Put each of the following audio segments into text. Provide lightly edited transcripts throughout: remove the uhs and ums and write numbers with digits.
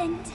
end.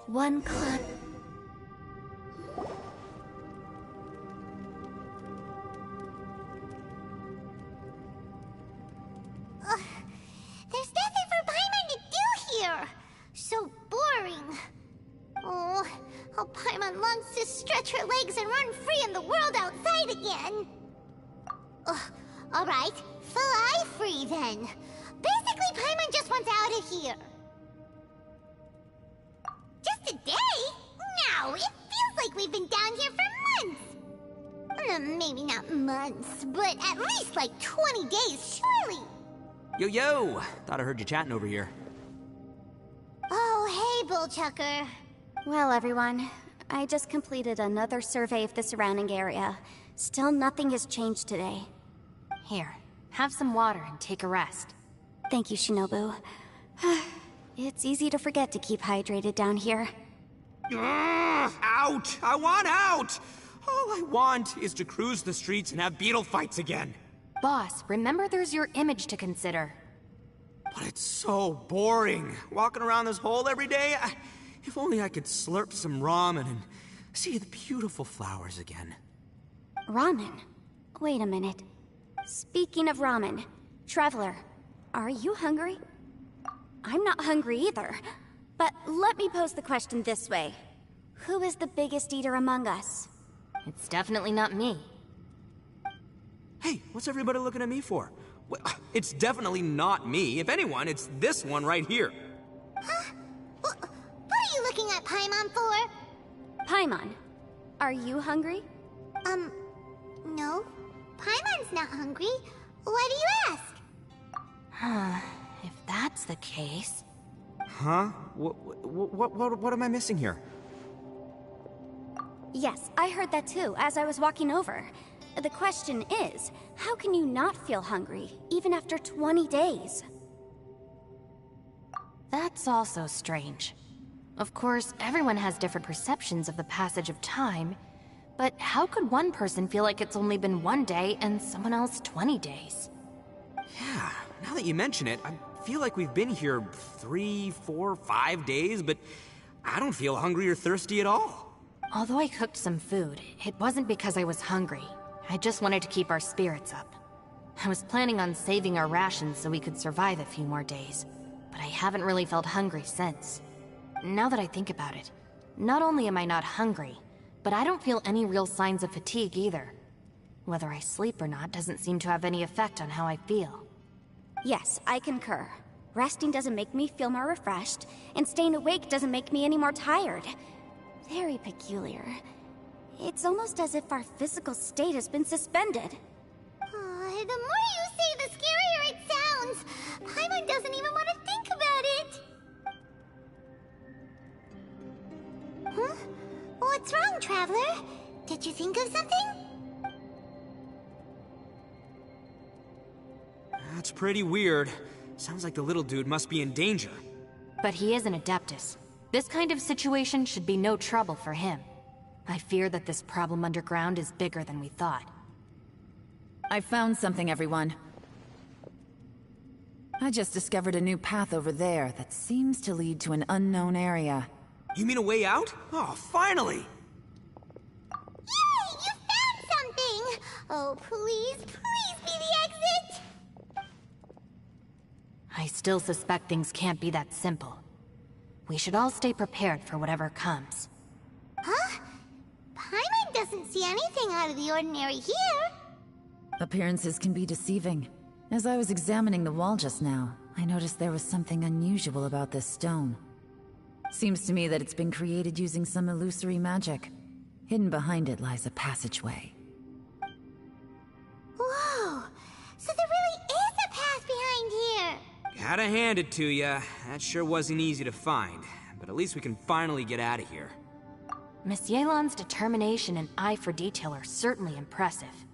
One club. There's nothing for Paimon to do here! So boring. Oh, how Paimon longs to stretch her legs and run free in the world outside again. Alright, fly free then. Basically, Paimon just wants out of here. Just a day? No, it feels like we've been down here for months. Maybe not months, but at least like 20 days, surely. Yo! Thought I heard you chatting over here. Oh, hey, Bullchucker. Well, everyone, I just completed another survey of the surrounding area. Still nothing has changed today. Here, have some water and take a rest. Thank you, Shinobu. It's easy to forget to keep hydrated down here. Out! I want out! All I want is to cruise the streets and have beetle fights again. Boss, remember there's your image to consider. But it's so boring, walking around this hole every day. If only I could slurp some ramen and see the beautiful flowers again. Ramen? Wait a minute. Speaking of ramen, Traveler, are you hungry? I'm not hungry either. But let me pose the question this way. Who is the biggest eater among us? It's definitely not me. Hey, what's everybody looking at me for? It's definitely not me. If anyone, it's this one right here. Huh? What are you looking at Paimon for? Paimon, are you hungry? No. Paimon's not hungry. Why do you ask? If that's the case... Huh? What am I missing here? Yes, I heard that too, as I was walking over. The question is, how can you not feel hungry, even after 20 days? That's also strange. Of course, everyone has different perceptions of the passage of time, but how could one person feel like it's only been 1 day and someone else 20 days? Yeah, now that you mention it, I feel like we've been here 3, 4, 5 days, but I don't feel hungry or thirsty at all. Although I cooked some food, it wasn't because I was hungry. I just wanted to keep our spirits up. I was planning on saving our rations so we could survive a few more days, but I haven't really felt hungry since. Now that I think about it, not only am I not hungry, but I don't feel any real signs of fatigue either. Whether I sleep or not doesn't seem to have any effect on how I feel. Yes, I concur. Resting doesn't make me feel more refreshed, and staying awake doesn't make me any more tired. Very peculiar. It's almost as if our physical state has been suspended. The more you say, the scarier it sounds. Paimon doesn't even want to think about it. Huh? What's wrong, Traveler? Did you think of something? That's pretty weird. Sounds like the little dude must be in danger. But he is an Adeptus. This kind of situation should be no trouble for him. I fear that this problem underground is bigger than we thought. I found something, everyone. I just discovered a new path over there that seems to lead to an unknown area. You mean a way out? Oh, finally! Yay! You found something! Oh, please, please be the exit! I still suspect things can't be that simple. We should all stay prepared for whatever comes. Huh? Paimon doesn't see anything out of the ordinary here. Appearances can be deceiving. As I was examining the wall just now, I noticed there was something unusual about this stone. Seems to me that it's been created using some illusory magic. Hidden behind it lies a passageway. Whoa! So there really is a path behind here! Gotta hand it to ya. That sure wasn't easy to find. But at least we can finally get out of here. Miss Yelan's determination and eye for detail are certainly impressive.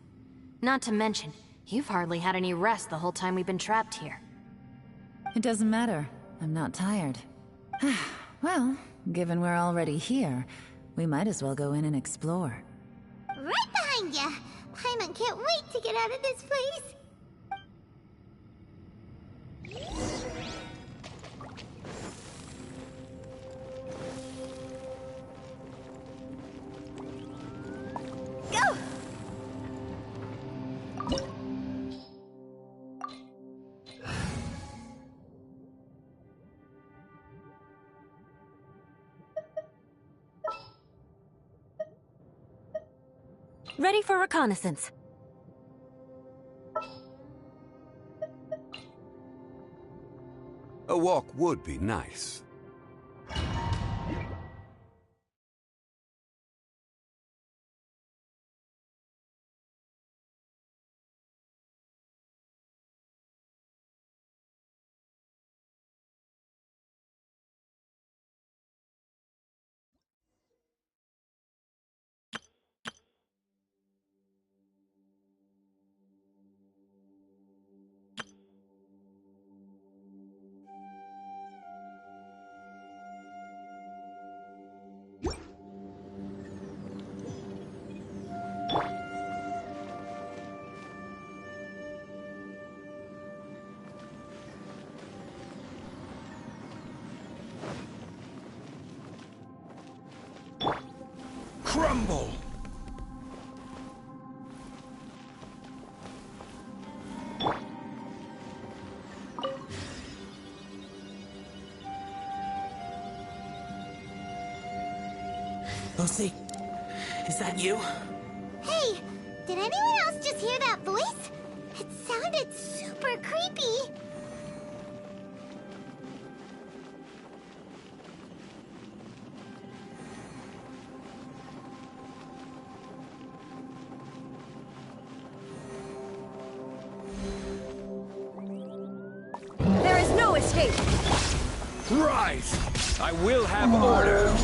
Not to mention, you've hardly had any rest the whole time we've been trapped here. It doesn't matter. I'm not tired. Well, given we're already here, we might as well go in and explore. Right behind ya! Paimon can't wait to get out of this place! Go! Ready for reconnaissance. A walk would be nice. Crumble! Lucy, is that you? Hey, did anyone else just hear that voice? It sounded super creepy. There is no escape! Rise! I will have order!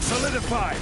Solidified!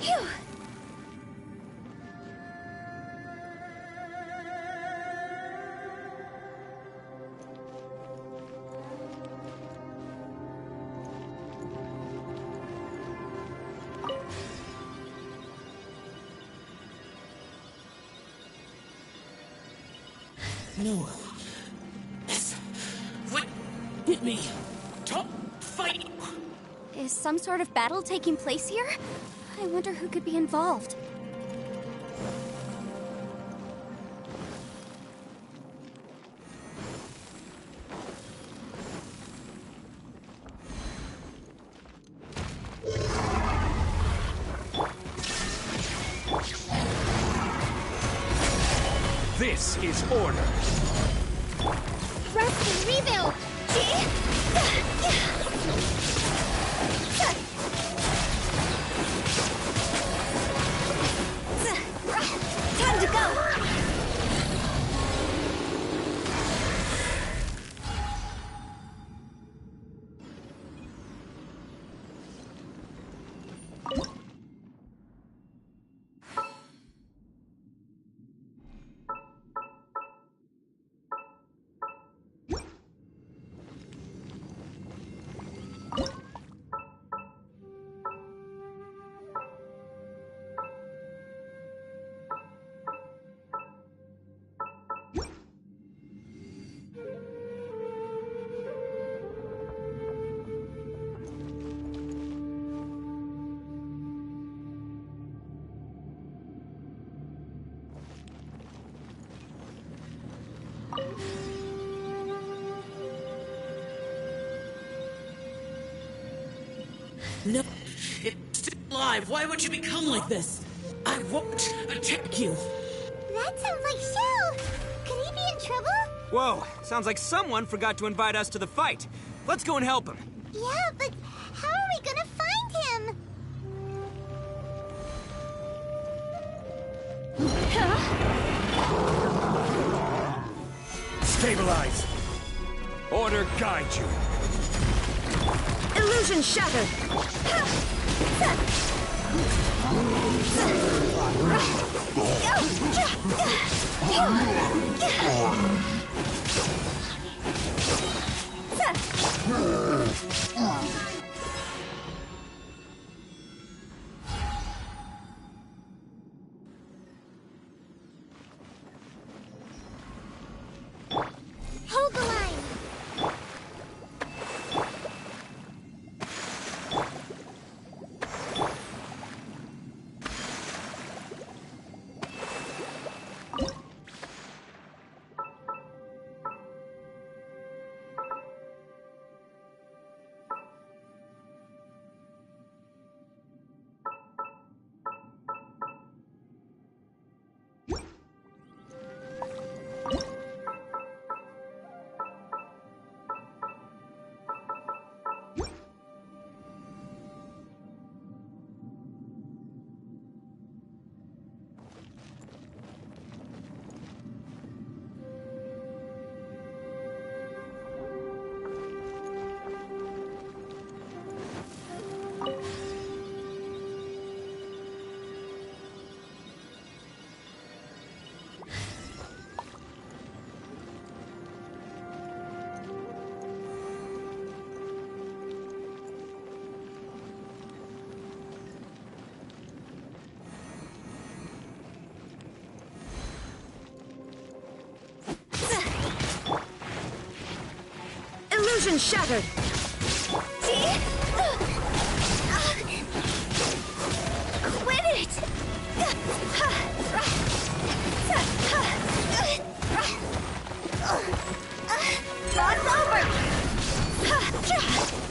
Phew. No. Yes. What hit me? Top fight. Is some sort of battle taking place here? I wonder who could be involved. This is order. Rest and rebuild! Time to go! No. It's still alive. Why would you become like this? I won't attack you. That sounds like Shell! Could he be in trouble? Whoa, sounds like someone forgot to invite us to the fight. Let's go and help him. Yeah, but how are we gonna find him? Stabilize. Order guide you. Illusion shattered! Hold the line! Illusion shattered! Quit it! It's over!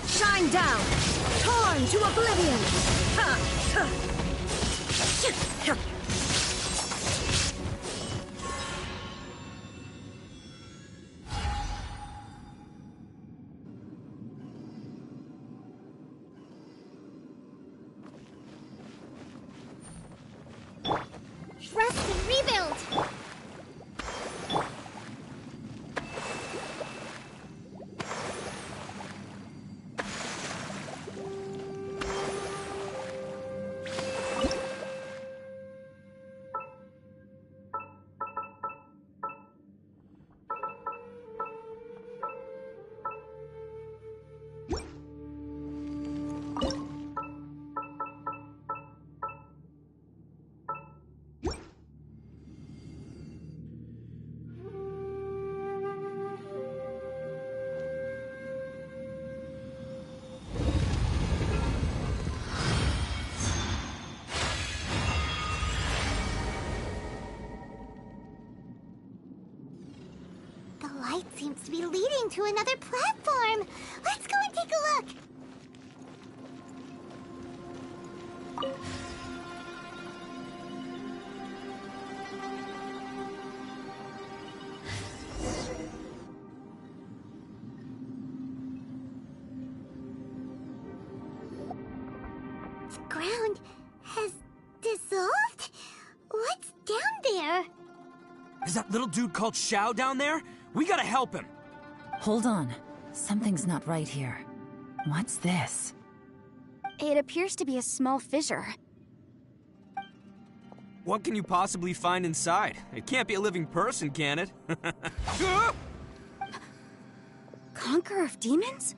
Shine down! Torn to oblivion! Rest and rebuild! seems to be leading to another platform. Let's go and take a look. The ground has dissolved? What's down there? Is that little dude called Xiao down there? We gotta help him. Hold on. Something's not right here. What's this? It appears to be a small fissure. What can you possibly find inside? It can't be a living person, can it? Conqueror of demons?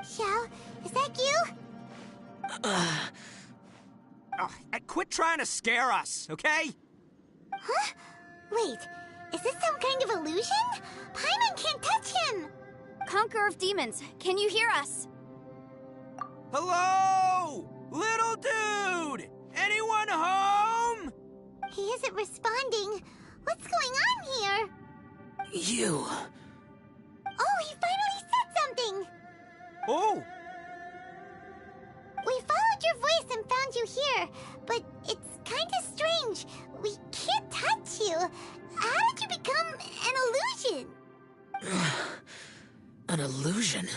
Xiao, is that you? Quit trying to scare us, okay? Huh? Wait, is this some kind of illusion? Paimon can't touch him! Conqueror of demons, can you hear us? Hello? Little dude! Anyone home? He isn't responding. What's going on here? You. Oh, he finally said something! Oh! We followed your voice and found you here, but it's kinda strange. We can't touch you. How did you become an illusion? An illusion?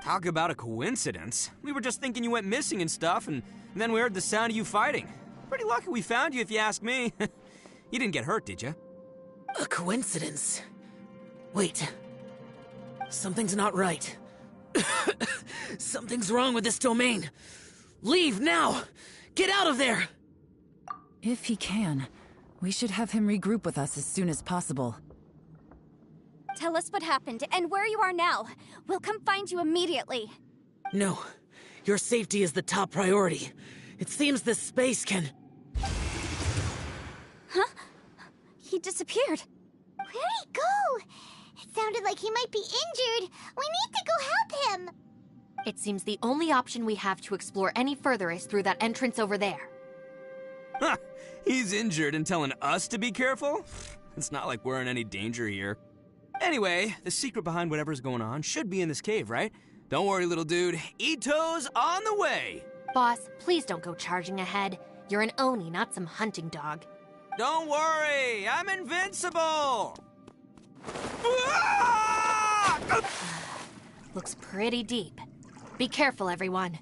Talk about a coincidence. We were just thinking you went missing and stuff, and then we heard the sound of you fighting. Pretty lucky we found you, if you ask me. You didn't get hurt, did you? A coincidence? Wait. Something's not right. Something's wrong with this domain. Leave now! Get out of there! If he can, we should have him regroup with us as soon as possible. Tell us what happened and where you are now. We'll come find you immediately. No. Your safety is the top priority. It seems this space can... Huh? He disappeared. Where'd he go? It sounded like he might be injured. We need to go help him. It seems the only option we have to explore any further is through that entrance over there. Huh, he's injured and telling us to be careful? It's not like we're in any danger here. Anyway, the secret behind whatever's going on should be in this cave, right? Don't worry, little dude. Ito's on the way! Boss, please don't go charging ahead. You're an Oni, not some hunting dog. Don't worry, I'm invincible! Ah! Looks pretty deep. Be careful, everyone.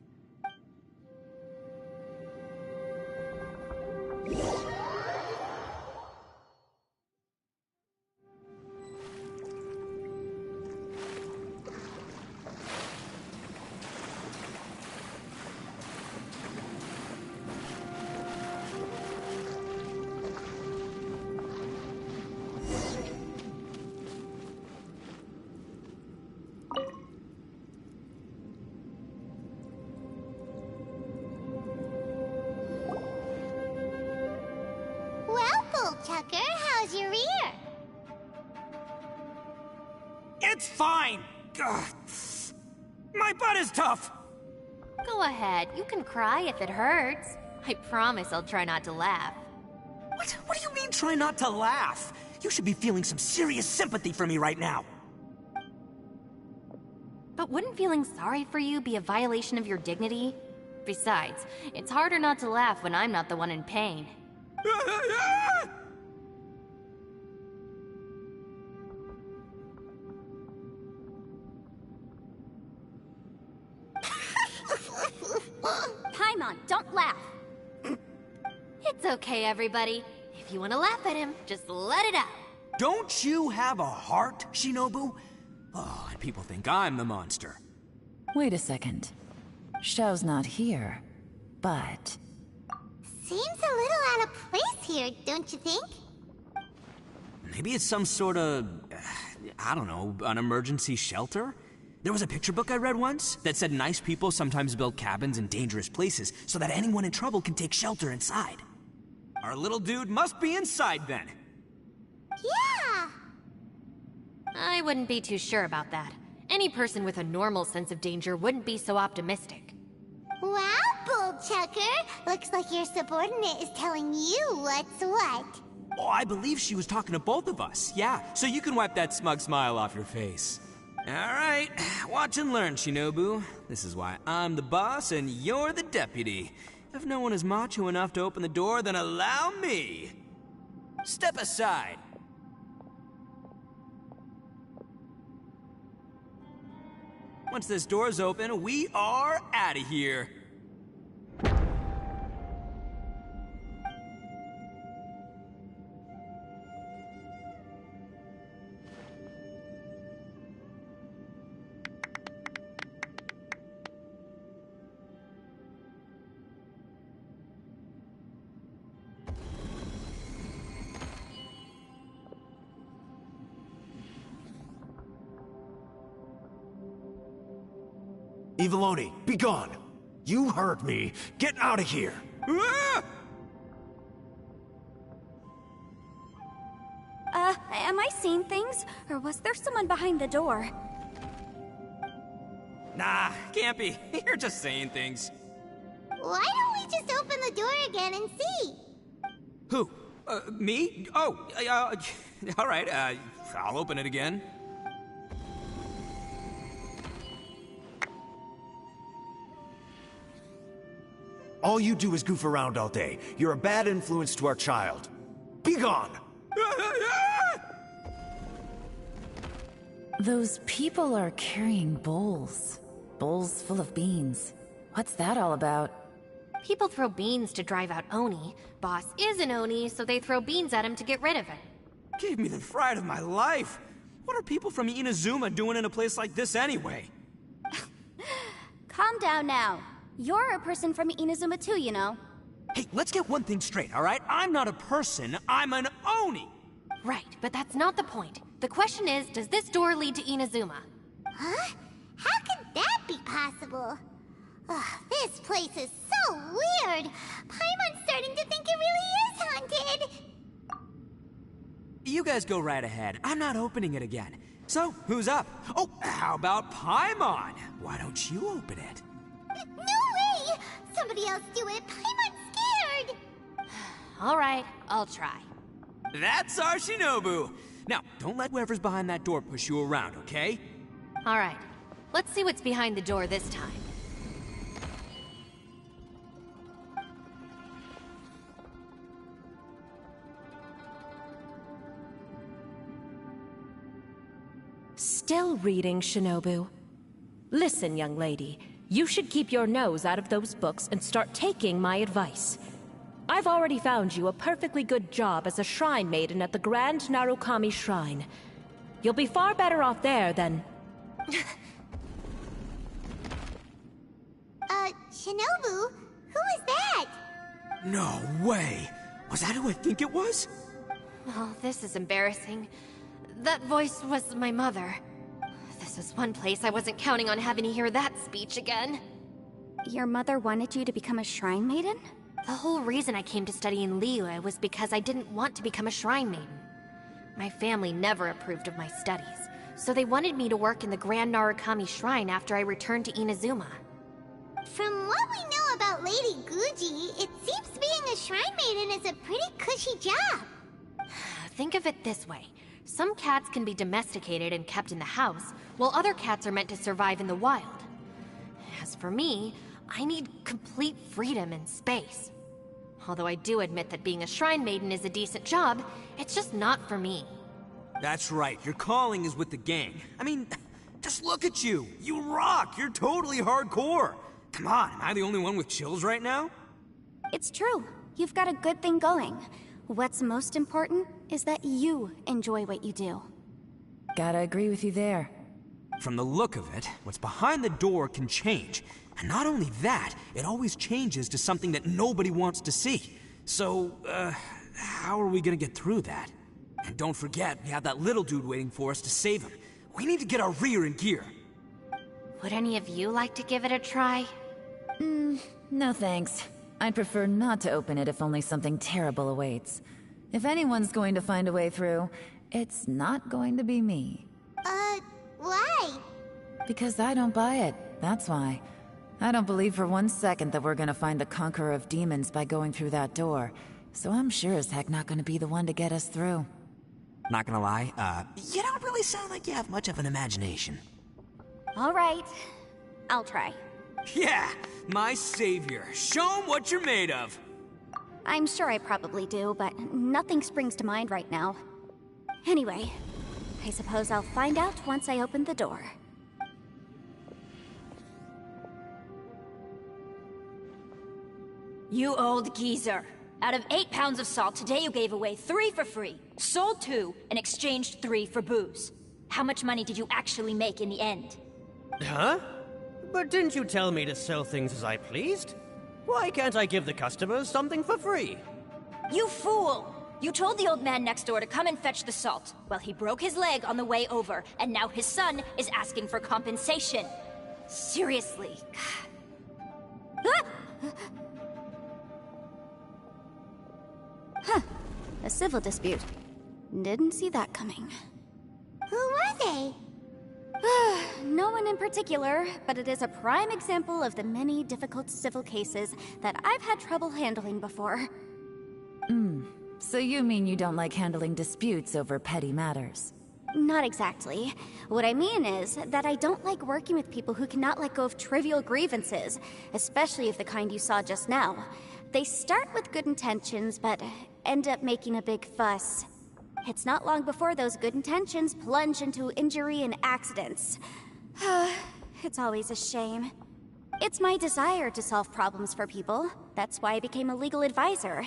Tucker, how's your ear? It's fine! Ugh. My butt is tough! Go ahead, you can cry if it hurts. I promise I'll try not to laugh. What do you mean, try not to laugh? You should be feeling some serious sympathy for me right now. But wouldn't feeling sorry for you be a violation of your dignity? Besides, it's harder not to laugh when I'm not the one in pain. Paimon, don't laugh. It's okay, everybody. If you want to laugh at him, just let it out. Don't you have a heart, Shinobu? Oh, and people think I'm the monster. Wait a second. Xiao's not here, but... Seems a little out of place here, don't you think? Maybe it's some sort of, I don't know, an emergency shelter? There was a picture book I read once that said nice people sometimes build cabins in dangerous places so that anyone in trouble can take shelter inside. Our little dude must be inside then. Yeah! I wouldn't be too sure about that. Any person with a normal sense of danger wouldn't be so optimistic. Wow, Bull Chucker! Looks like your subordinate is telling you what's what. Oh, I believe she was talking to both of us. Yeah, so you can wipe that smug smile off your face. All right, watch and learn, Shinobu. This is why I'm the boss and you're the deputy. If no one is macho enough to open the door, then allow me. Step aside. Once this door's open, we are out of here. Eviloni, be gone! You heard me! Get out of here! Ah! Am I seeing things? Or was there someone behind the door? Nah, can't be. You're just saying things. Why don't we just open the door again and see? Who? Me? Oh, all right, I'll open it again. All you do is goof around all day. You're a bad influence to our child. Be gone! Those people are carrying bowls. Bowls full of beans. What's that all about? People throw beans to drive out Oni. Boss is an Oni, so they throw beans at him to get rid of it. Gave me the fright of my life. What are people from Inazuma doing in a place like this anyway? Calm down now. You're a person from Inazuma too, you know. Hey, let's get one thing straight, all right? I'm not a person, I'm an Oni! Right, but that's not the point. The question is, does this door lead to Inazuma? Huh? How could that be possible? Ugh, this place is so weird. Paimon's starting to think it really is haunted. You guys go right ahead. I'm not opening it again. So, who's up? Oh, how about Paimon? Why don't you open it? No way! Somebody else do it. Paimon's scared. All right, I'll try. That's our Shinobu! Now, don't let whoever's behind that door push you around, okay? All right, let's see what's behind the door this time. Still reading, Shinobu. Listen, young lady. You should keep your nose out of those books and start taking my advice. I've already found you a perfectly good job as a shrine maiden at the Grand Narukami Shrine. You'll be far better off there than... Shinobu? Who is that? No way! Was that who I think it was? Oh, this is embarrassing. That voice was my mother. This is one place I wasn't counting on having to hear that speech again. Your mother wanted you to become a shrine maiden? The whole reason I came to study in Liyue was because I didn't want to become a shrine maiden. My family never approved of my studies, so they wanted me to work in the Grand Narukami Shrine after I returned to Inazuma. From what we know about Lady Guji, it seems being a shrine maiden is a pretty cushy job. Think of it this way. Some cats can be domesticated and kept in the house, while other cats are meant to survive in the wild. As for me, I need complete freedom and space. Although I do admit that being a shrine maiden is a decent job, it's just not for me. That's right, your calling is with the gang. I mean, just look at you. You rock, you're totally hardcore. Come on, am I the only one with chills right now? It's true. You've got a good thing going. What's most important is that you enjoy what you do. Gotta agree with you there. From the look of it, what's behind the door can change. And not only that, it always changes to something that nobody wants to see. So, how are we gonna get through that? And don't forget, we have that little dude waiting for us to save him. We need to get our rear in gear. Would any of you like to give it a try? No thanks. I'd prefer not to open it if only something terrible awaits. If anyone's going to find a way through, it's not going to be me. Why? Because I don't buy it, that's why. I don't believe for one second that we're gonna find the Conqueror of Demons by going through that door. so I'm sure as heck not gonna be the one to get us through. Not gonna lie, you don't really sound like you have much of an imagination. All right, I'll try. Yeah, my savior. Show 'em what you're made of. I'm sure I probably do, but nothing springs to mind right now. Anyway, I suppose I'll find out once I open the door. You old geezer. Out of 8 pounds of salt, today you gave away 3 for free, sold 2, and exchanged 3 for booze. How much money did you actually make in the end? Huh? But didn't you tell me to sell things as I pleased? Why can't I give the customers something for free? You fool! You told the old man next door to come and fetch the salt. Well, he broke his leg on the way over, and now his son is asking for compensation. Seriously. Huh. A civil dispute. Didn't see that coming. Who were they? No one in particular, but it is a prime example of the many difficult civil cases that I've had trouble handling before. So you mean you don't like handling disputes over petty matters? Not exactly. What I mean is that I don't like working with people who cannot let go of trivial grievances, especially of the kind you saw just now. They start with good intentions, but end up making a big fuss. It's not long before those good intentions plunge into injury and accidents. It's always a shame. It's my desire to solve problems for people. That's why I became a legal advisor.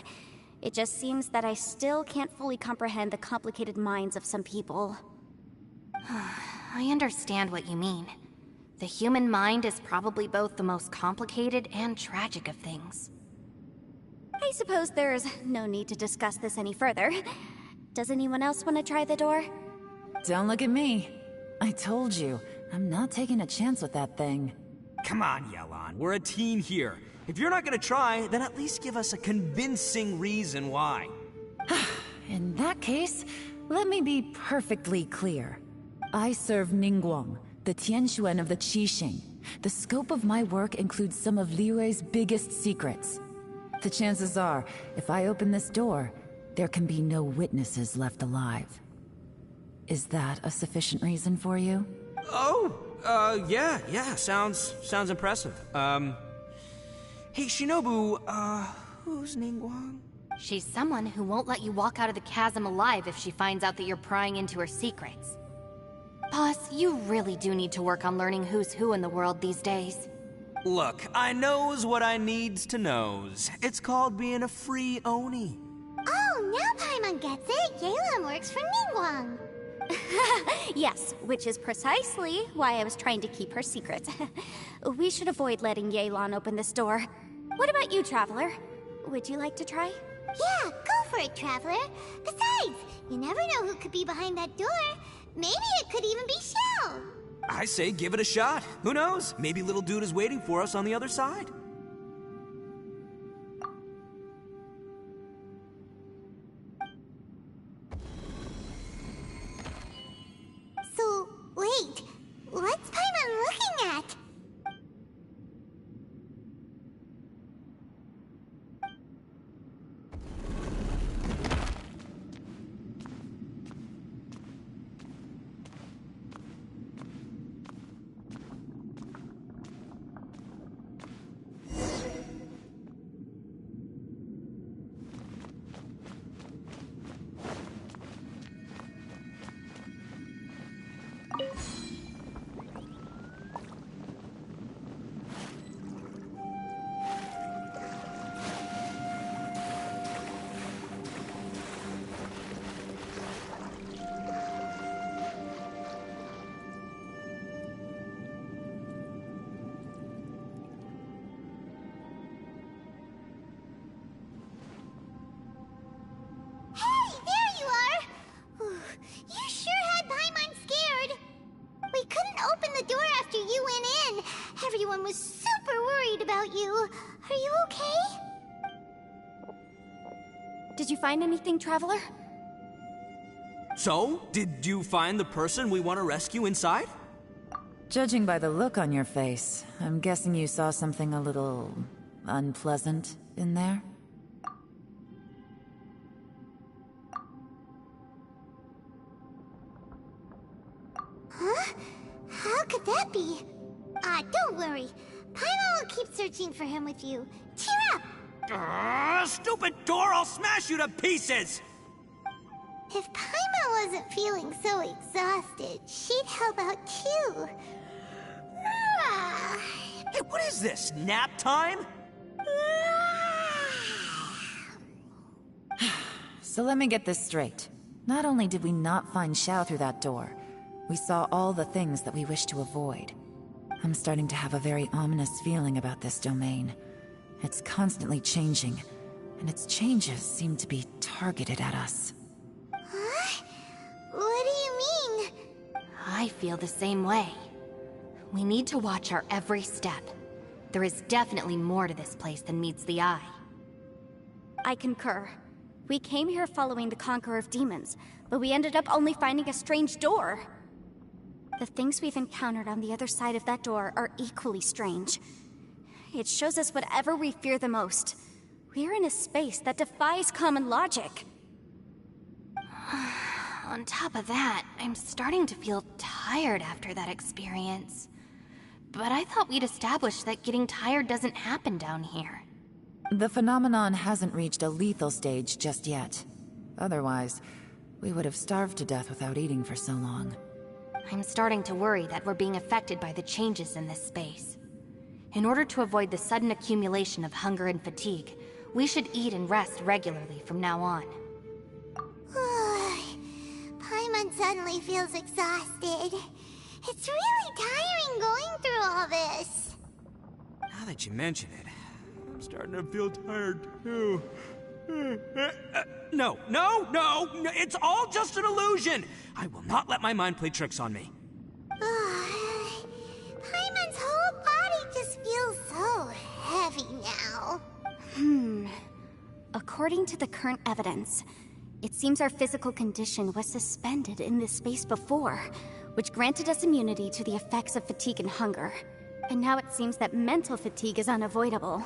It just seems that I still can't fully comprehend the complicated minds of some people. I understand what you mean. The human mind is probably both the most complicated and tragic of things. I suppose there's no need to discuss this any further. Does anyone else want to try the door? Don't look at me. I told you, I'm not taking a chance with that thing. Come on, Yelan. We're a team here. If you're not gonna try, then at least give us a convincing reason why. In that case, let me be perfectly clear. I serve Ningguang, the Tianxuan of the Qixing. The scope of my work includes some of Liyue's biggest secrets. The chances are, if I open this door, there can be no witnesses left alive. Is that a sufficient reason for you? Yeah, sounds impressive. Hey, Shinobu, who's Ningguang? She's someone who won't let you walk out of the chasm alive if she finds out that you're prying into her secrets. Boss, you really do need to work on learning who's who in the world these days. Look, I knows what I needs to knows. It's called being a free Oni. Oh, now Paimon gets it. Yelan works for Ningguang. Yes, which is precisely why I was trying to keep her secret. We should avoid letting Yelan open this door. What about you, Traveler? Would you like to try? Yeah, go for it, Traveler. Besides, you never know who could be behind that door. Maybe it could even be Shell. I say give it a shot. Who knows? Maybe little dude is waiting for us on the other side. So, wait. What's Paimon looking at? Everyone was super worried about you. Are you okay? Did you find anything, Traveler? So, did you find the person we want to rescue inside? Judging by the look on your face, I'm guessing you saw something a little unpleasant in there? happy. Don't worry. Paimon will keep searching for him with you. Cheer up! Stupid door! I'll smash you to pieces! If Paimon wasn't feeling so exhausted, she'd help out too. Hey, what is this? Nap time? So let me get this straight. Not only did we not find Xiao through that door, we saw all the things that we wish to avoid. I'm starting to have a very ominous feeling about this domain. It's constantly changing, and its changes seem to be targeted at us. Huh? What do you mean? I feel the same way. We need to watch our every step. There is definitely more to this place than meets the eye. I concur. We came here following the Conqueror of Demons, but we ended up only finding a strange door. The things we've encountered on the other side of that door are equally strange. It shows us whatever we fear the most. We're in a space that defies common logic. On top of that, I'm starting to feel tired after that experience. But I thought we'd established that getting tired doesn't happen down here. The phenomenon hasn't reached a lethal stage just yet. Otherwise, we would have starved to death without eating for so long. I'm starting to worry that we're being affected by the changes in this space. In order to avoid the sudden accumulation of hunger and fatigue, we should eat and rest regularly from now on. Paimon suddenly feels exhausted. It's really tiring going through all this. Now that you mention it, I'm starting to feel tired too. No, it's all just an illusion! I will not let my mind play tricks on me. Paimon's whole body just feels so heavy now. According to the current evidence, it seems our physical condition was suspended in this space before, which granted us immunity to the effects of fatigue and hunger. And now it seems that mental fatigue is unavoidable.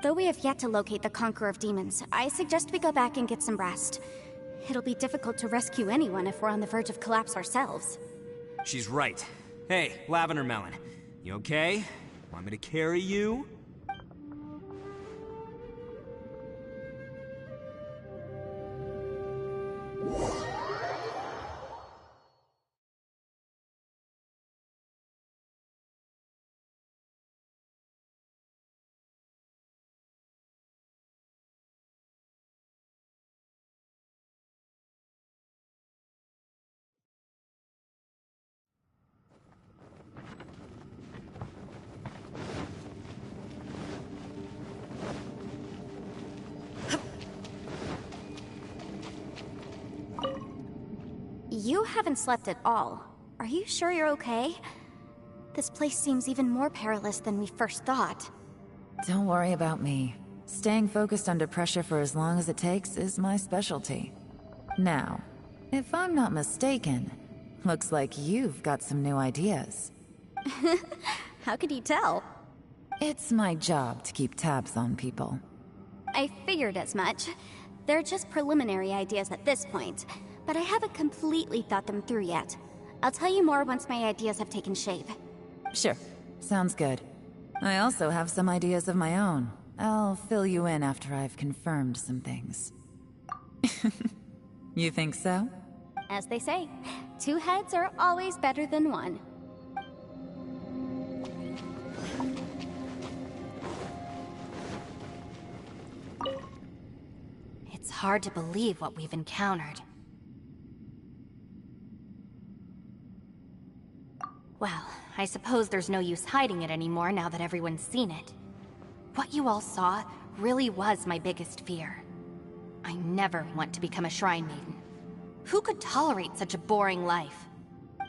Though we have yet to locate the Conqueror of Demons, I suggest we go back and get some rest. It'll be difficult to rescue anyone if we're on the verge of collapse ourselves. She's right. Hey, Lavender Melon, you okay? Want me to carry you? You haven't slept at all. Are you sure you're okay? This place seems even more perilous than we first thought. Don't worry about me. Staying focused under pressure for as long as it takes is my specialty. Now, if I'm not mistaken, looks like you've got some new ideas. How could you tell? It's my job to keep tabs on people. I figured as much. They're just preliminary ideas at this point, but I haven't completely thought them through yet. I'll tell you more once my ideas have taken shape. Sure. Sounds good. I also have some ideas of my own. I'll fill you in after I've confirmed some things. You think so? As they say, two heads are always better than one. It's hard to believe what we've encountered. Well, I suppose there's no use hiding it anymore now that everyone's seen it. What you all saw really was my biggest fear. I never want to become a Shrine Maiden. Who could tolerate such a boring life?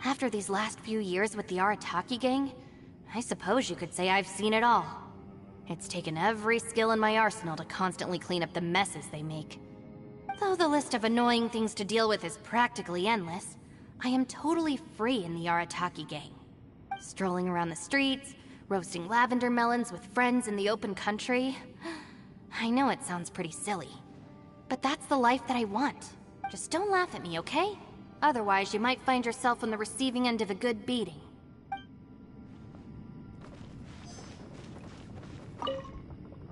After these last few years with the Arataki gang, I suppose you could say I've seen it all. It's taken every skill in my arsenal to constantly clean up the messes they make. Though the list of annoying things to deal with is practically endless, I am totally free in the Arataki gang. Strolling around the streets, roasting lavender melons with friends in the open country. I know it sounds pretty silly, but that's the life that I want. Just don't laugh at me, okay? Otherwise, you might find yourself on the receiving end of a good beating.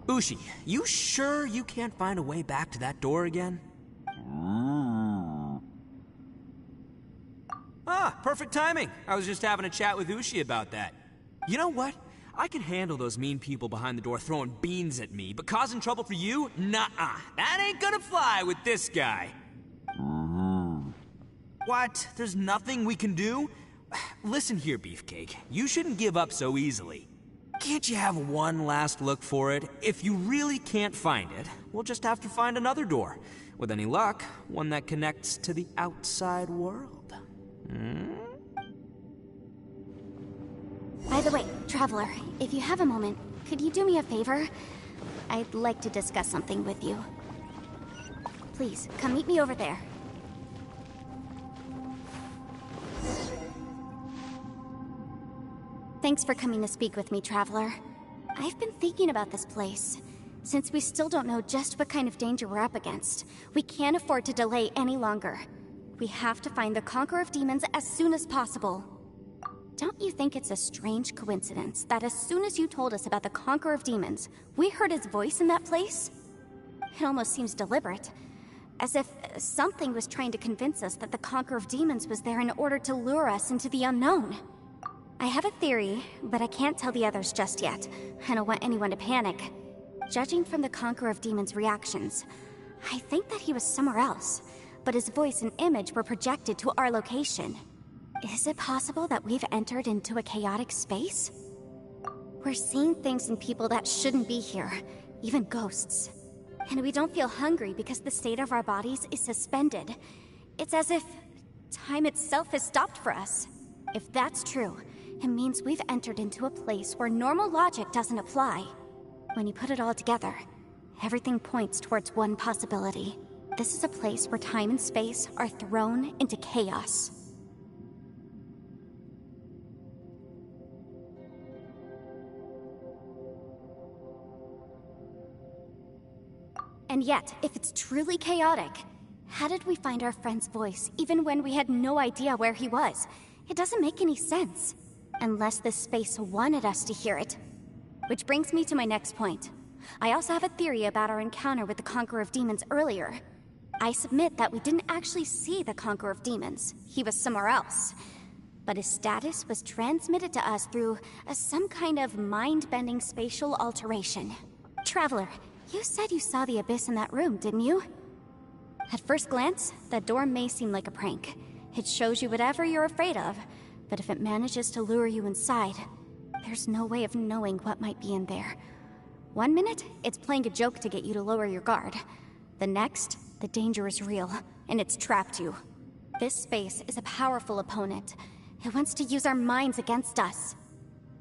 Ushi, you sure you can't find a way back to that door again? Ah, perfect timing. I was just having a chat with Ushi about that. You know what? I can handle those mean people behind the door throwing beans at me, but causing trouble for you? Nuh-uh. That ain't gonna fly with this guy. What? There's nothing we can do? Listen here, Beefcake. You shouldn't give up so easily. Can't you have one last look for it? If you really can't find it, we'll just have to find another door. With any luck, one that connects to the outside world. By the way, Traveler, if you have a moment, could you do me a favor? I'd like to discuss something with you. Please, come meet me over there. Thanks for coming to speak with me, Traveler. I've been thinking about this place. Since we still don't know just what kind of danger we're up against, we can't afford to delay any longer. We have to find the Conqueror of Demons as soon as possible. Don't you think it's a strange coincidence that as soon as you told us about the Conqueror of Demons, we heard his voice in that place? It almost seems deliberate. As if something was trying to convince us that the Conqueror of Demons was there in order to lure us into the unknown. I have a theory, but I can't tell the others just yet. I don't want anyone to panic. Judging from the Conqueror of Demons' reactions, I think that he was somewhere else, but his voice and image were projected to our location. Is it possible that we've entered into a chaotic space? We're seeing things in people that shouldn't be here, even ghosts. And we don't feel hungry because the state of our bodies is suspended. It's as if time itself has stopped for us. If that's true, it means we've entered into a place where normal logic doesn't apply. When you put it all together, everything points towards one possibility. This is a place where time and space are thrown into chaos. And yet, if it's truly chaotic, how did we find our friend's voice even when we had no idea where he was? It doesn't make any sense. Unless this space wanted us to hear it. Which brings me to my next point. I also have a theory about our encounter with the Conqueror of Demons earlier. I submit that we didn't actually see the Conqueror of Demons. He was somewhere else. But his status was transmitted to us through some kind of mind-bending spatial alteration. Traveler, you said you saw the abyss in that room, didn't you? At first glance, that door may seem like a prank. It shows you whatever you're afraid of. But if it manages to lure you inside, there's no way of knowing what might be in there. One minute, it's playing a joke to get you to lower your guard. The next, the danger is real, and it's trapped you. This space is a powerful opponent. It wants to use our minds against us.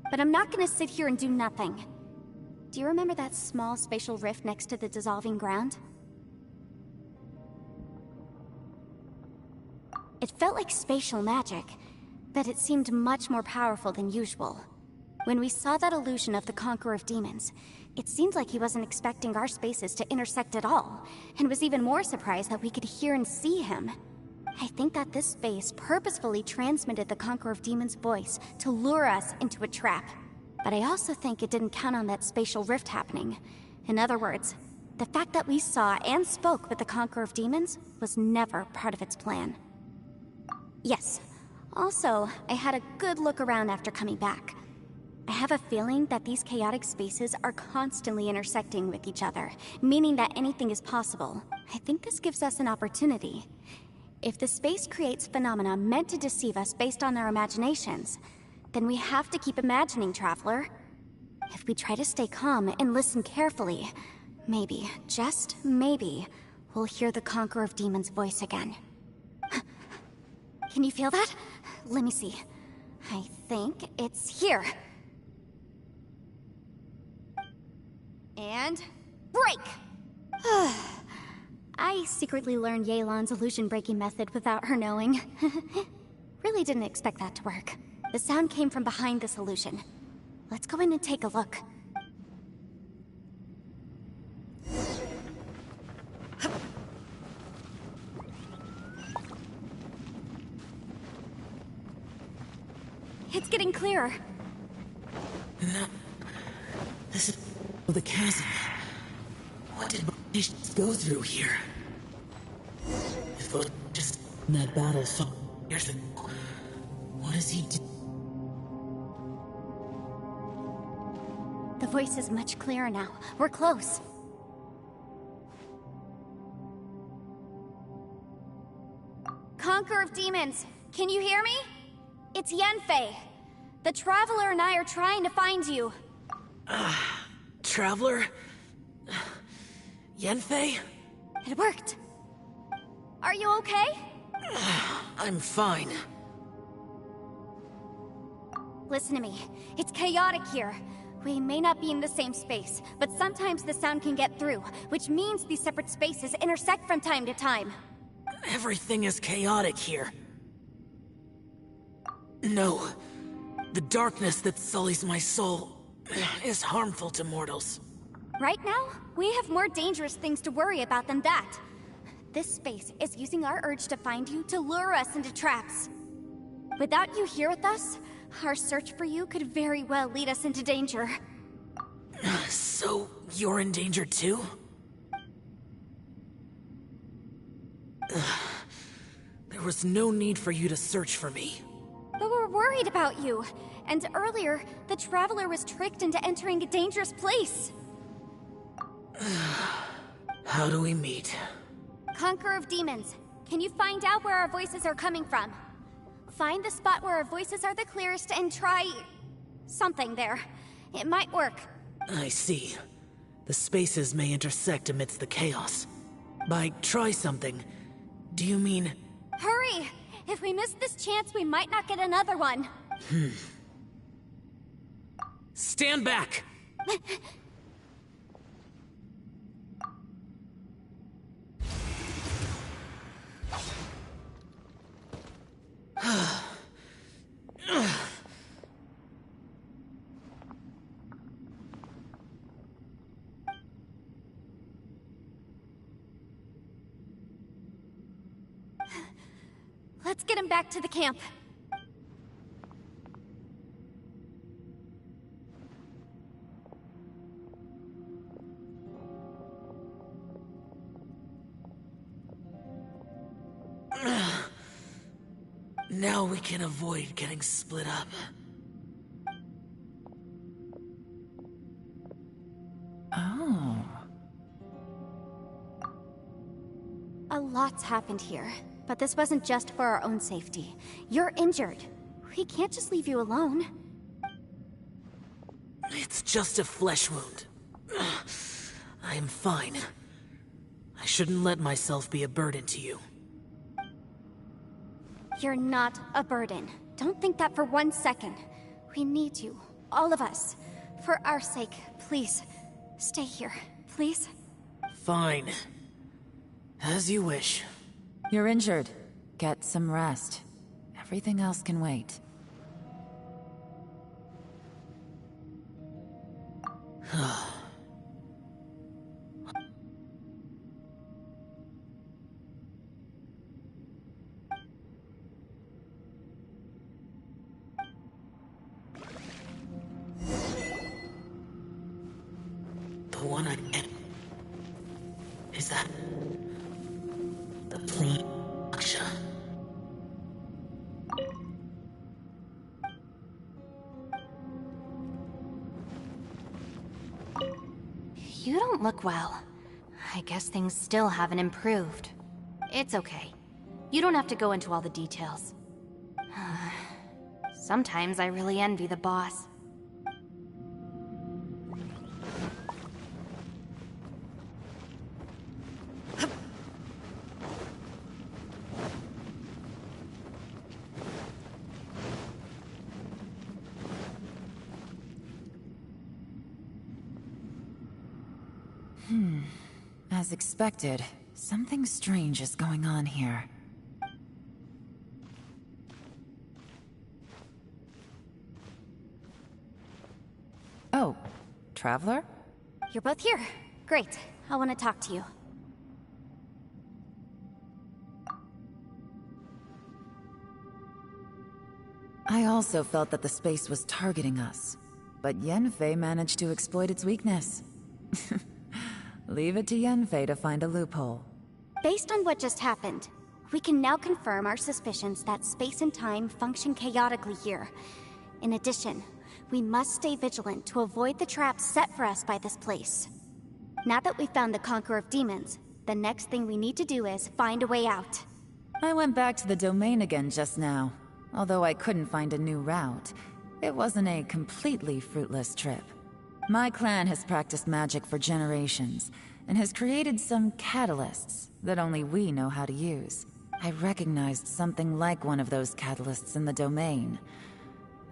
But I'm not gonna sit here and do nothing. Do you remember that small spatial rift next to the dissolving ground? It felt like spatial magic, but it seemed much more powerful than usual. When we saw that illusion of the Conqueror of Demons, it seemed like he wasn't expecting our spaces to intersect at all, and was even more surprised that we could hear and see him. I think that this space purposefully transmitted the Conqueror of Demons' voice to lure us into a trap. But I also think it didn't count on that spatial rift happening. In other words, the fact that we saw and spoke with the Conqueror of Demons was never part of its plan. Yes. Also, I had a good look around after coming back. I have a feeling that these chaotic spaces are constantly intersecting with each other, meaning that anything is possible. I think this gives us an opportunity. If the space creates phenomena meant to deceive us based on our imaginations, then we have to keep imagining, Traveler. If we try to stay calm and listen carefully, maybe, just maybe, we'll hear the Conqueror of Demons' voice again. Can you feel that? Let me see. I think it's here. And break! I secretly learned Yelan's illusion-breaking method without her knowing. Really didn't expect that to work. The sound came from behind this illusion. Let's go in and take a look. It's getting clearer. No. This is the chasm. They should go through here. If those just in that battle so years ago, what does he do? The voice is much clearer now. We're close. Conqueror of Demons, can you hear me? It's Yenfei. The Traveler and I are trying to find you. Traveler? Yenfei? It worked. Are you okay? I'm fine. Listen to me. It's chaotic here. We may not be in the same space, but sometimes the sound can get through, which means these separate spaces intersect from time to time. Everything is chaotic here. No. The darkness that sullies my soul is harmful to mortals. Right now, we have more dangerous things to worry about than that. This space is using our urge to find you to lure us into traps. Without you here with us, our search for you could very well lead us into danger. So, you're in danger too? There was no need for you to search for me. But we're worried about you. And earlier, the Traveler was tricked into entering a dangerous place. How do we meet? Conqueror of Demons, can you find out where our voices are coming from? Find the spot where our voices are the clearest and try... something there. It might work. I see. The spaces may intersect amidst the chaos. By try something, do you mean... Hurry! If we miss this chance, we might not get another one. Stand back! Let's get him back to the camp. Now we can avoid getting split up. Oh. A lot's happened here, but this wasn't just for our own safety. You're injured. We can't just leave you alone. It's just a flesh wound. I am fine. I shouldn't let myself be a burden to you. You're not a burden. Don't think that for 1 second. We need you, all of us. For our sake, please, stay here, please. Fine. As you wish. You're injured. Get some rest. Everything else can wait. The one I get. Is that... the Aksha? You don't look well. I guess things still haven't improved. It's okay. You don't have to go into all the details. Sometimes I really envy the boss. As expected, something strange is going on here. Oh, Traveler? You're both here. Great. I want to talk to you. I also felt that the space was targeting us, but Yenfei managed to exploit its weakness. Leave it to Yenfei to find a loophole. Based on what just happened, we can now confirm our suspicions that space and time function chaotically here. In addition, we must stay vigilant to avoid the traps set for us by this place. Now that we've found the Conqueror of Demons, the next thing we need to do is find a way out. I went back to the domain again just now. Although I couldn't find a new route, it wasn't a completely fruitless trip. My clan has practiced magic for generations, and has created some catalysts that only we know how to use. I recognized something like one of those catalysts in the domain.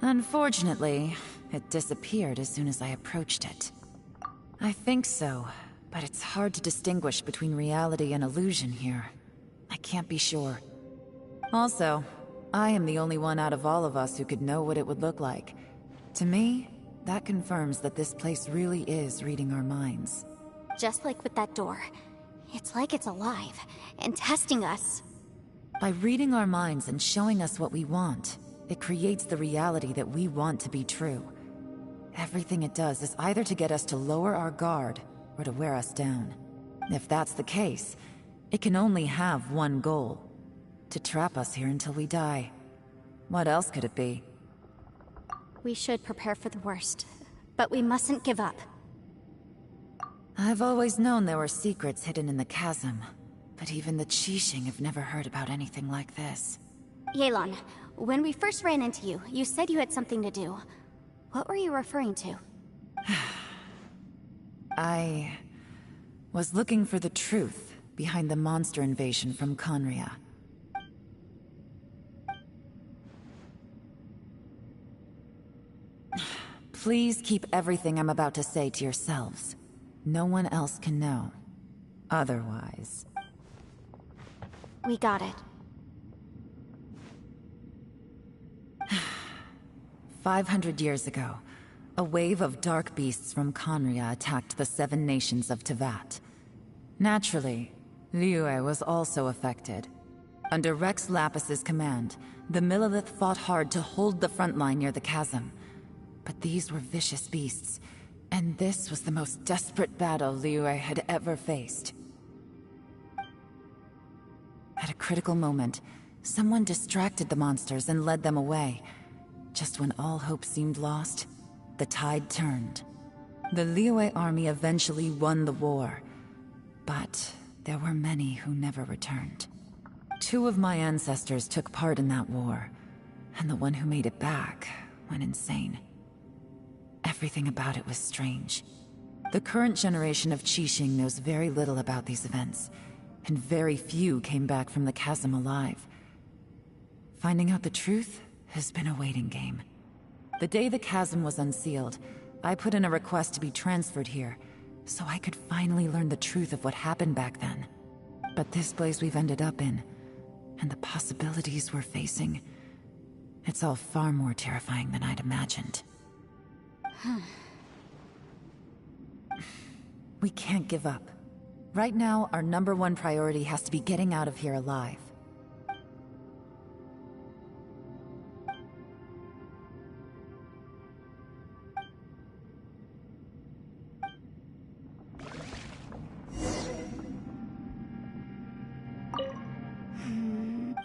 Unfortunately, it disappeared as soon as I approached it. I think so, but it's hard to distinguish between reality and illusion here. I can't be sure. Also, I am the only one out of all of us who could know what it would look like. To me, that confirms that this place really is reading our minds. Just like with that door. It's like it's alive, and testing us. By reading our minds and showing us what we want, it creates the reality that we want to be true. Everything it does is either to get us to lower our guard, or to wear us down. If that's the case, it can only have one goal: to trap us here until we die. What else could it be? We should prepare for the worst, but we mustn't give up. I've always known there were secrets hidden in the chasm, but even the Qixing have never heard about anything like this. Yelan, when we first ran into you, you said you had something to do. What were you referring to? I was looking for the truth behind the monster invasion from Conria. Please keep everything I'm about to say to yourselves. No one else can know. Otherwise... We got it. 500 years ago, a wave of dark beasts from Conria attacked the 7 nations of Tevat. Naturally, Liyue was also affected. Under Rex Lapis's command, the Millelith fought hard to hold the front line near the chasm. But these were vicious beasts, and this was the most desperate battle Liyue had ever faced. At a critical moment, someone distracted the monsters and led them away. Just when all hope seemed lost, the tide turned. The Liyue army eventually won the war, but there were many who never returned. 2 of my ancestors took part in that war, and the one who made it back went insane. Everything about it was strange. The current generation of Qixing knows very little about these events, and very few came back from the chasm alive. Finding out the truth has been a waiting game. The day the chasm was unsealed, I put in a request to be transferred here, so I could finally learn the truth of what happened back then. But this place we've ended up in, and the possibilities we're facing, it's all far more terrifying than I'd imagined. We can't give up. Right now, our #1 priority has to be getting out of here alive.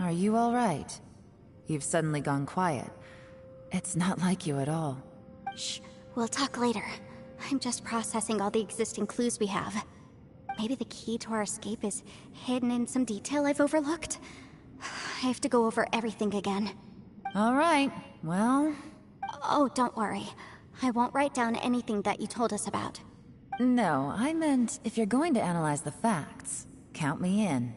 Are you all right? You've suddenly gone quiet. It's not like you at all. Shh, we'll talk later. I'm just processing all the existing clues we have. Maybe the key to our escape is hidden in some detail I've overlooked. I have to go over everything again. All right, well... Oh, don't worry. I won't write down anything that you told us about. No, I meant if you're going to analyze the facts, count me in.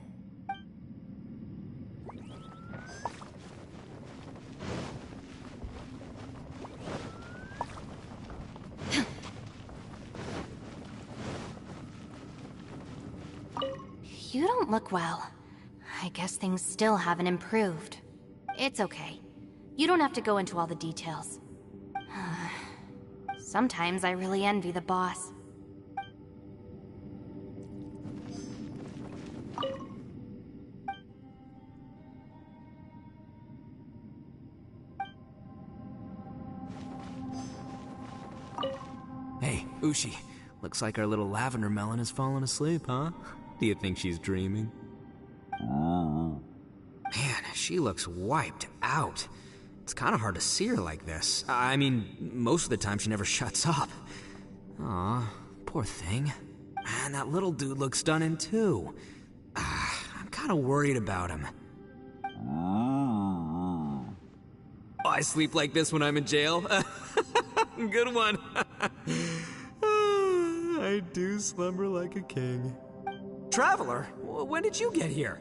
You don't look well. I guess things still haven't improved. It's okay. You don't have to go into all the details. Sometimes I really envy the boss. Hey, Ushi. Looks like our little lavender melon has fallen asleep, huh? Do you think she's dreaming? Man, she looks wiped out. It's kind of hard to see her like this. I mean, most of the time she never shuts up. Aw, poor thing. Man, that little dude looks done in too. I'm kind of worried about him. I sleep like this when I'm in jail. Good one. I do slumber like a king. Traveler, when did you get here?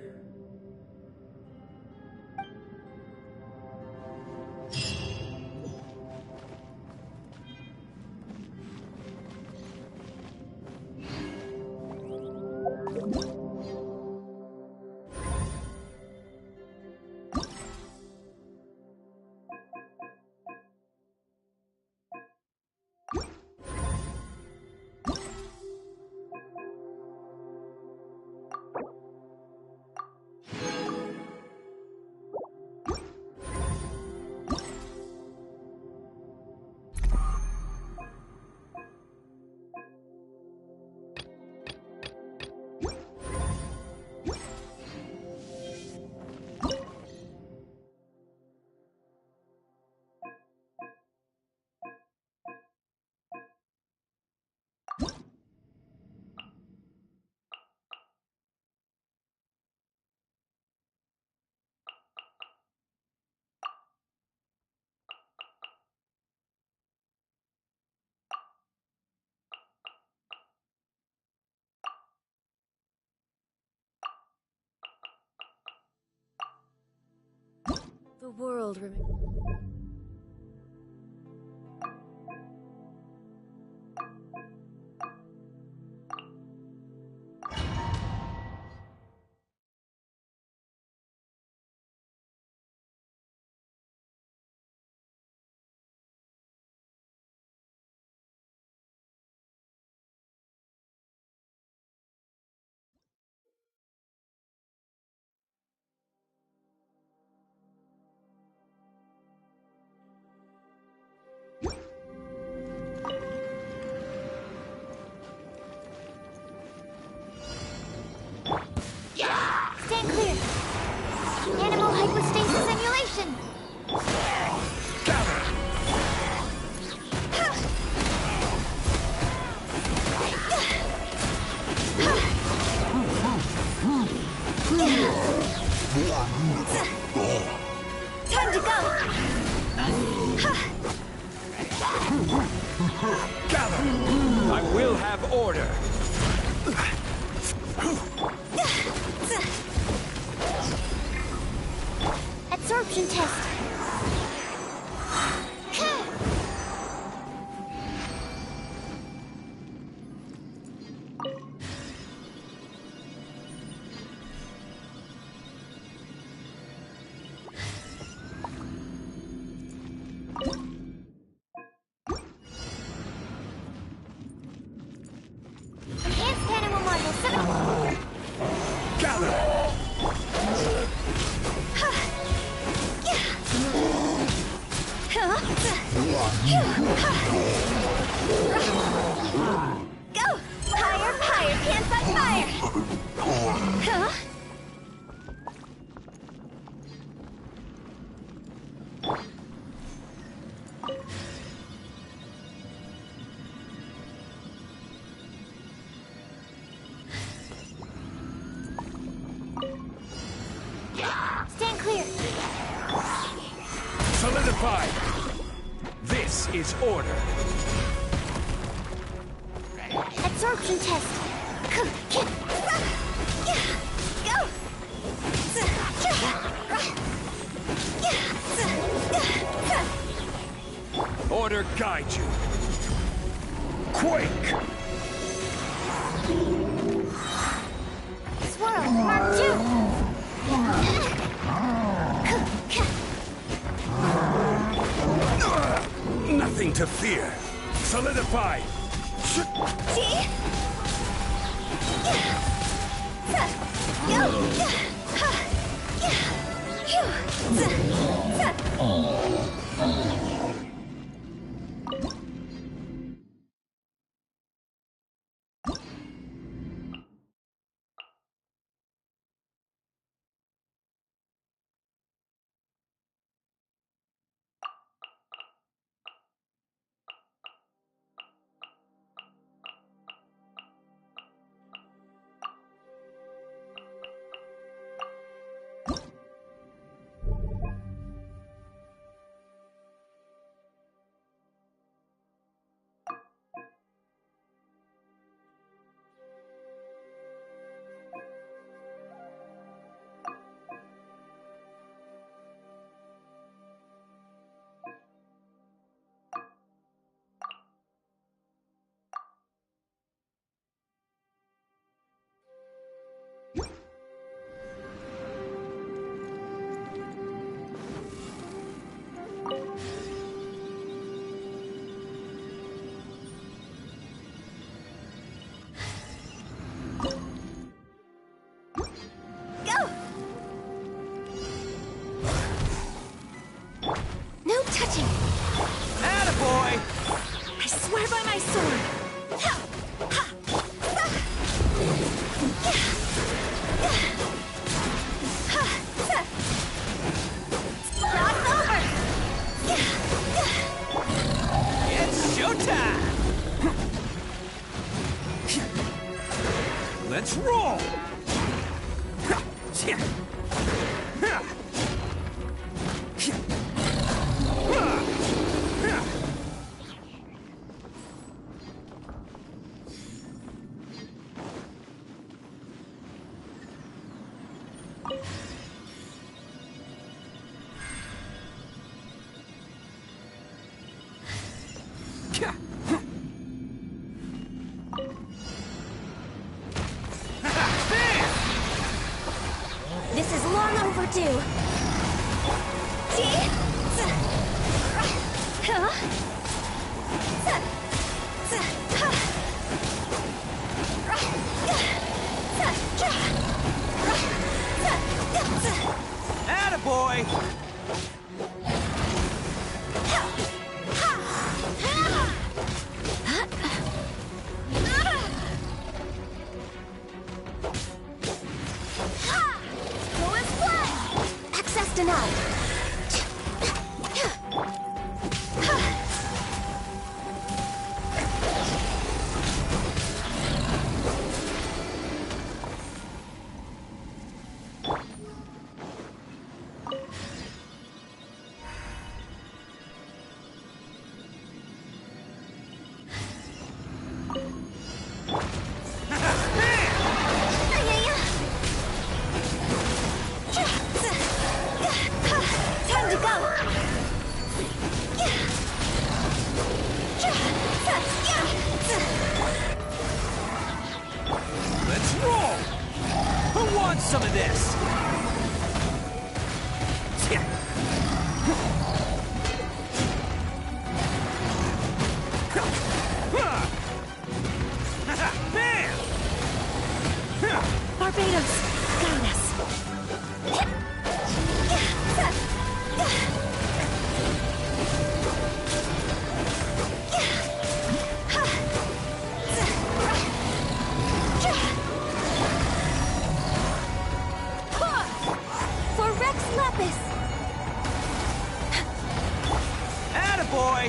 The world remains. Stand clear! Animal hypostasis simulation! Time to go! Gather! I will have order! Absorption test! Enhanced animal module 7. Gather! Go! Higher, higher, pants on fire! Huh? Stand clear! Solidify! This is order! Absorption test! Go! Order guide you! Quake! Swirl, Mark 2! Nothing to fear! Solidify! See? Go! It's showtime! Let's roll! This is long overdue. Attaboy! Access denied. Time to go! Let's roll! Who wants some of this? Barbados, guide us. For Rex Lapis. Attaboy!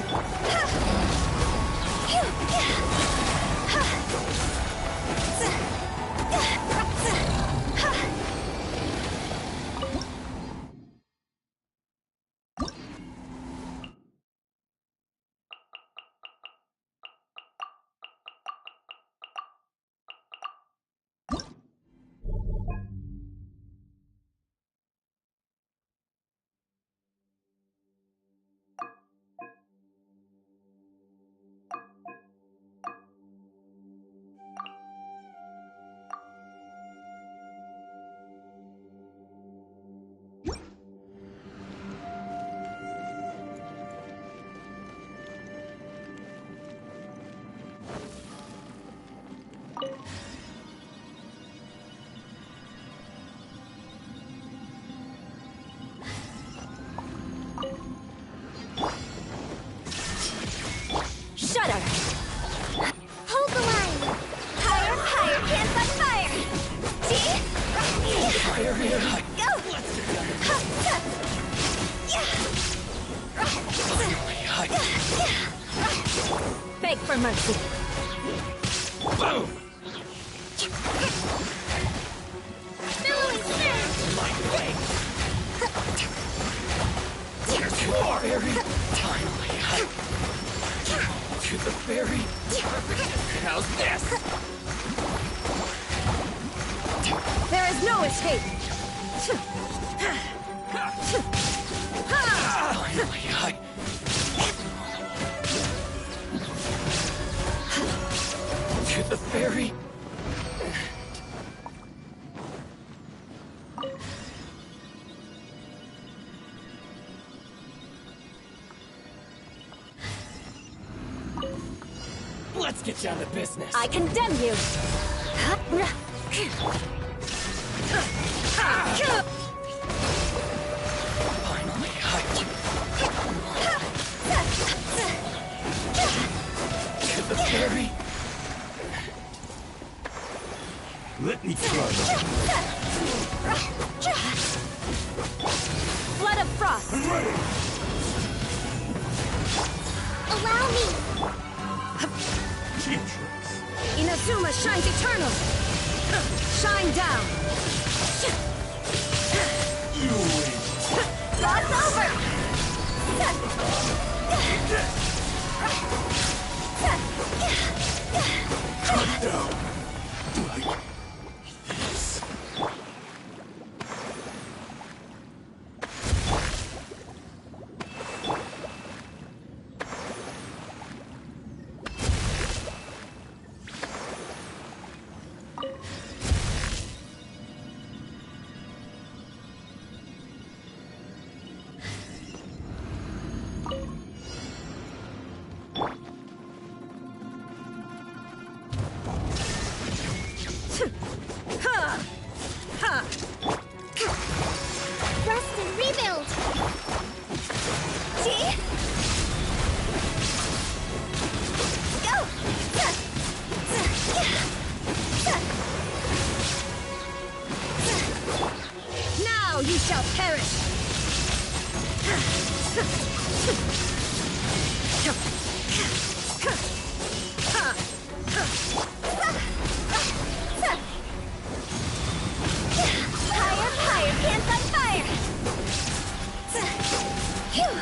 Shudder! Hold the line! Higher, higher, pants on fire! See? Higher, higher, higher. Go! Beg for mercy. Boom! Billowing surge! My way! There's more! Very finally, to the very... How's this? There is no escape. Finally, to the very... Let's get down to business. I condemn you. Finally, to the very... Let me try. Flood of frost! I'm ready! Allow me! Cheap tricks. Inazuma shines eternal! Shine down! You win. Lost over! Cut down. Like this. Rest and rebuild! See? Go! Now you shall perish! Higher, higher, pants on fire! Phew!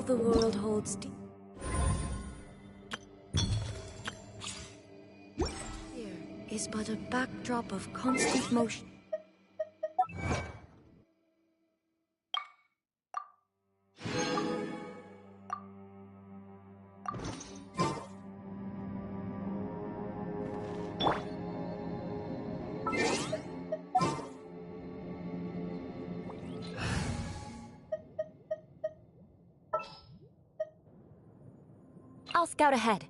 the world holds deep. Here is but a backdrop of constant motion. I'll scout ahead.